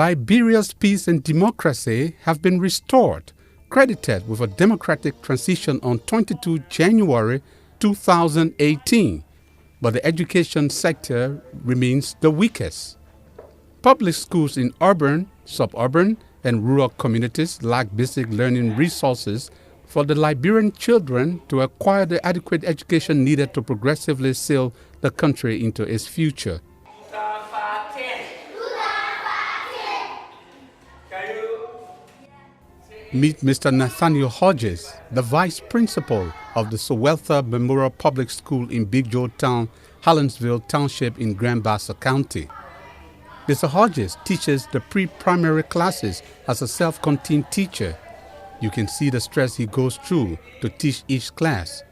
Liberia's peace and democracy have been restored, credited with a democratic transition on 22 January 2018, but the education sector remains the weakest. Public schools in urban, suburban, and rural communities lack basic learning resources for the Liberian children to acquire the adequate education needed to progressively sail the country into its future. Meet Mr. Nathaniel Hodges, the Vice Principal of the Suweltha Memorial Public School in Big Joe Town, Hallandsville Township in Grand Bassa County. Mr. Hodges teaches the pre-primary classes as a self-contained teacher. You can see the stress he goes through to teach each class.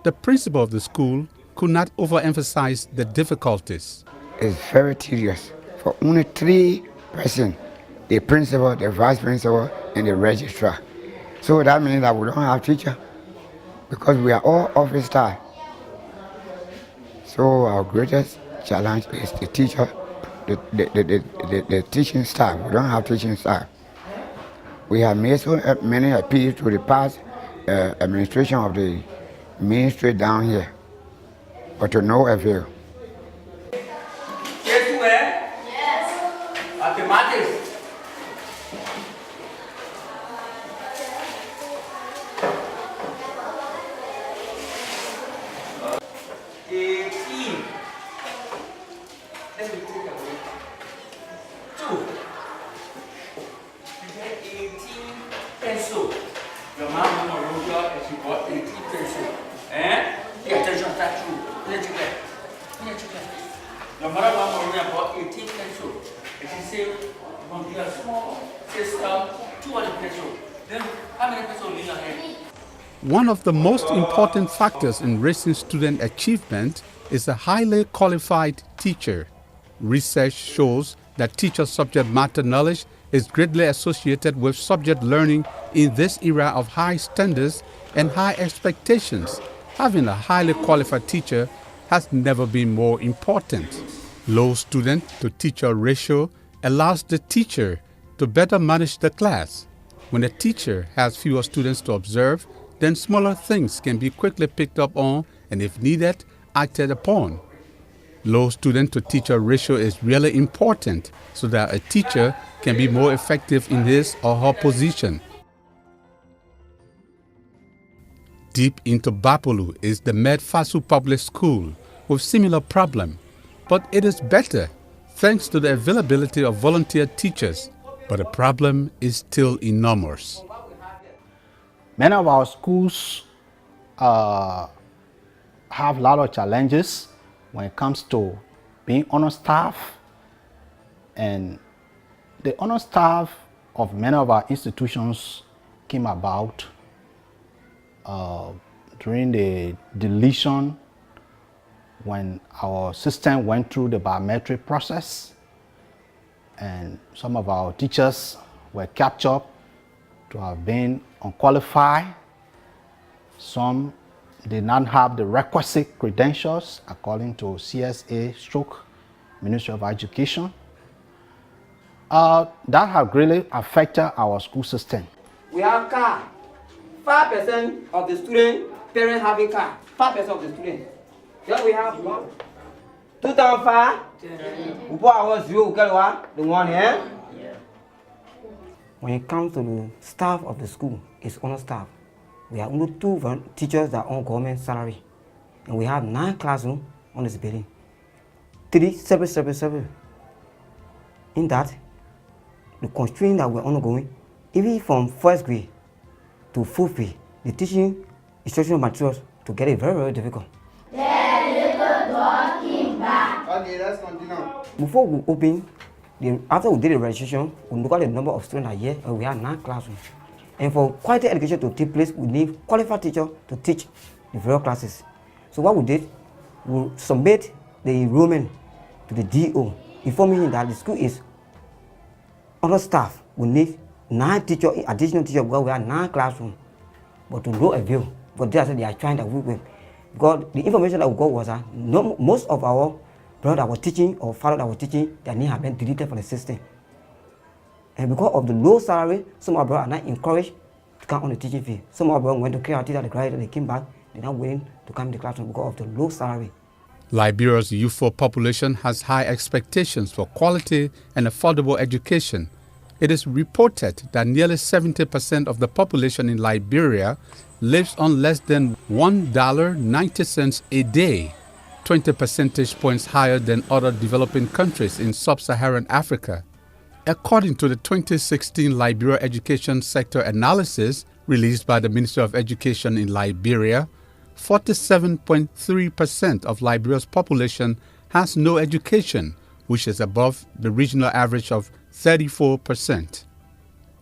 The principal of the school could not overemphasize the difficulties. It's very tedious for only 3 persons, the principal, the vice principal, and the registrar. So that means that we don't have teacher because we are all office staff. So our greatest challenge is the teacher, the teaching staff. We don't have teaching staff. We have made so many appeals to the past administration of the ministry down here, but to no avail. Yes. Mathematics. Let me take away 2. You get 18 pencils. Your mom wrote out and she bought 18 pencils. Pay attention to that too. Your mother bought 18 pencils. And she said, you want to be a small sister, 200 pencils. Then how many pencils in your hand? One of the most important factors in raising student achievement is a highly qualified teacher. Research shows that teacher subject matter knowledge is greatly associated with subject learning in this era of high standards and high expectations. Having a highly qualified teacher has never been more important. Low student to teacher ratio allows the teacher to better manage the class. When a teacher has fewer students to observe, then smaller things can be quickly picked up on and, if needed, acted upon. Low student to teacher ratio is really important so that a teacher can be more effective in his or her position. Deep into Gbarpolu is the Farsue Public School with similar problem, but it is better thanks to the availability of volunteer teachers, but the problem is still enormous. Many of our schools have a lot of challenges when it comes to being on staff, and the honor staff of many of our institutions came about during the deletion when our system went through the biometric process, and some of our teachers were captured to have been unqualified. Some did not have the requisite credentials according to CSA/Ministry of Education. That has really affected our school system. We have car. 5% of the student parents have a car. 5% of the students. Then we have 2005. We put our zero. The one here. When it comes to the staff of the school, it's honor staff. We have only 2 teachers that are on government salary, and we have 9 classrooms on this building. 3 separate. In that, the constraint that we're undergoing, even from 1st grade to 4th grade, the teaching instructional materials to get it very, very difficult. Okay, let's continue. Before we open, after we did the registration, we look at the number of students that are here, and we have 9 classrooms. And for quality education to take place, we need qualified teachers to teach the various classes. So what we did, we submit the enrollment to the DO, informing him that the school is understaffed. We need 9 teachers, additional teachers, because we have 9 classrooms. But to no avail, but they are trying to work with. Because the information that we got was that most of our brothers that were teaching or fathers that were teaching, their names have been deleted from the system. And because of the low salary, some of our brothers are not encouraged to come on the teaching field. Some of our brothers went to care teacher, they graduated, they came back, they're not willing to come in the classroom because of the low salary. Liberia's youthful population has high expectations for quality and affordable education. It is reported that nearly 70% of the population in Liberia lives on less than $1.90 a day, 20 percentage points higher than other developing countries in sub-Saharan Africa. According to the 2016 Liberia Education Sector Analysis released by the Ministry of Education in Liberia, 47.3% of Liberia's population has no education, which is above the regional average of 34%.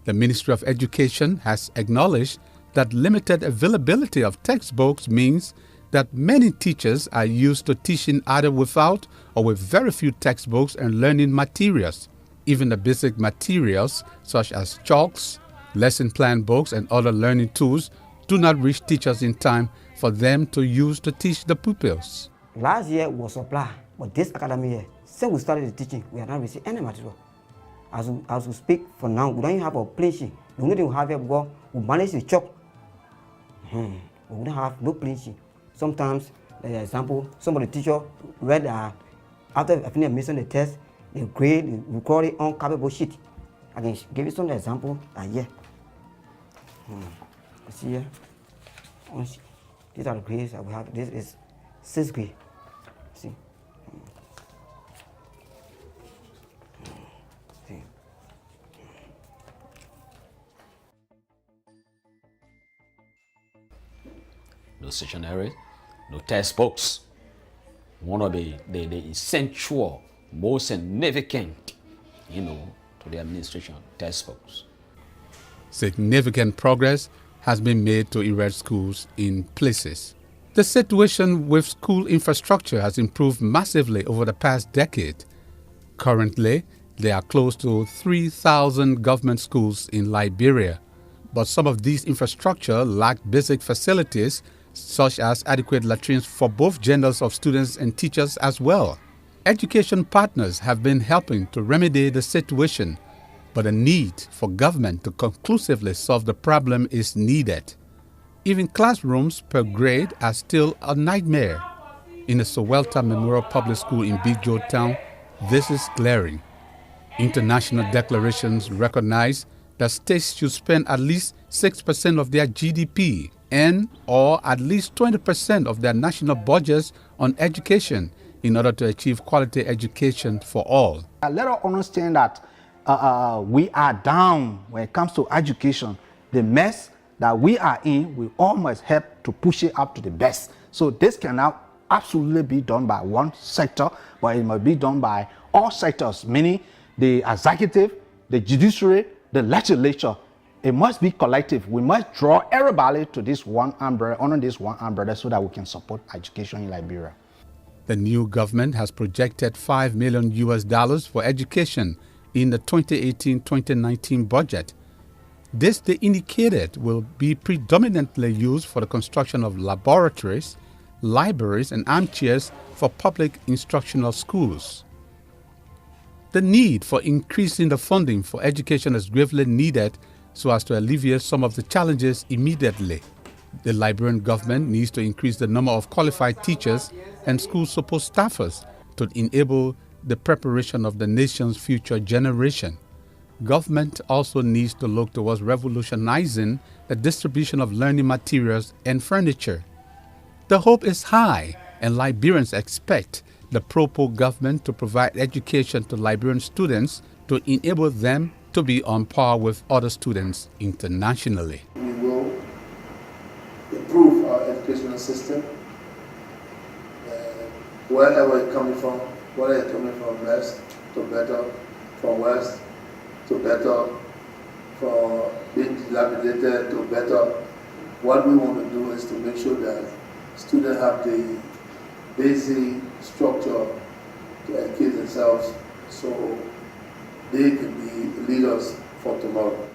The Ministry of Education has acknowledged that limited availability of textbooks means that many teachers are used to teaching either without or with very few textbooks and learning materials. Even the basic materials such as chalks, lesson plan books, and other learning tools do not reach teachers in time for them to use to teach the pupils. Last year was supply, but this academic year, since we started the teaching, we have not received any material. As we speak for now, we don't even have a plain sheet. The only thing we have here, because we manage the chalk. We don't have no plain sheet. Sometimes, for example, some of the teacher read after finishing the test, they grade, they record it on cardboard sheet. I can give you some example here. See here. These are the grades that we have. This is 6th grade. See. See. No stationery, no textbooks. One of the essential, most significant, to the administration, textbooks. Significant progress has been made to erect schools in places. The situation with school infrastructure has improved massively over the past decade. Currently, there are close to 3,000 government schools in Liberia, but some of these infrastructure lack basic facilities such as adequate latrines for both genders of students and teachers as well. Education partners have been helping to remedy the situation, but a need for government to conclusively solve the problem is needed. Even classrooms per grade are still a nightmare. In the Suweltha Memorial Public School in Big Joe Town, this is glaring. International declarations recognize that states should spend at least 6% of their GDP and or at least 20% of their national budgets on education in order to achieve quality education for all. Let us understand that we are down when it comes to education. The mess that we are in, we almost help to push it up to the best. So this cannot absolutely be done by one sector, but it must be done by all sectors, meaning the executive, the judiciary, the legislature. It must be collective. We must draw everybody to this one umbrella, under this one umbrella, so that we can support education in Liberia. The new government has projected $5 million for education in the 2018-2019 budget. This, they indicated, will be predominantly used for the construction of laboratories, libraries, and armchairs for public instructional schools. The need for increasing the funding for education is gravely needed so as to alleviate some of the challenges immediately. The Liberian government needs to increase the number of qualified teachers and school support staffers to enable the preparation of the nation's future generation. Government also needs to look towards revolutionizing the distribution of learning materials and furniture. The hope is high, and Liberians expect the Pro-Po government to provide education to Liberian students to enable them to be on par with other students internationally. We will improve our educational system, wherever it's coming from, whether it's coming from west to better, from west to better, from being dilapidated to better. What we want to do is to make sure that students have the basic structure to educate themselves so they can be leaders for tomorrow.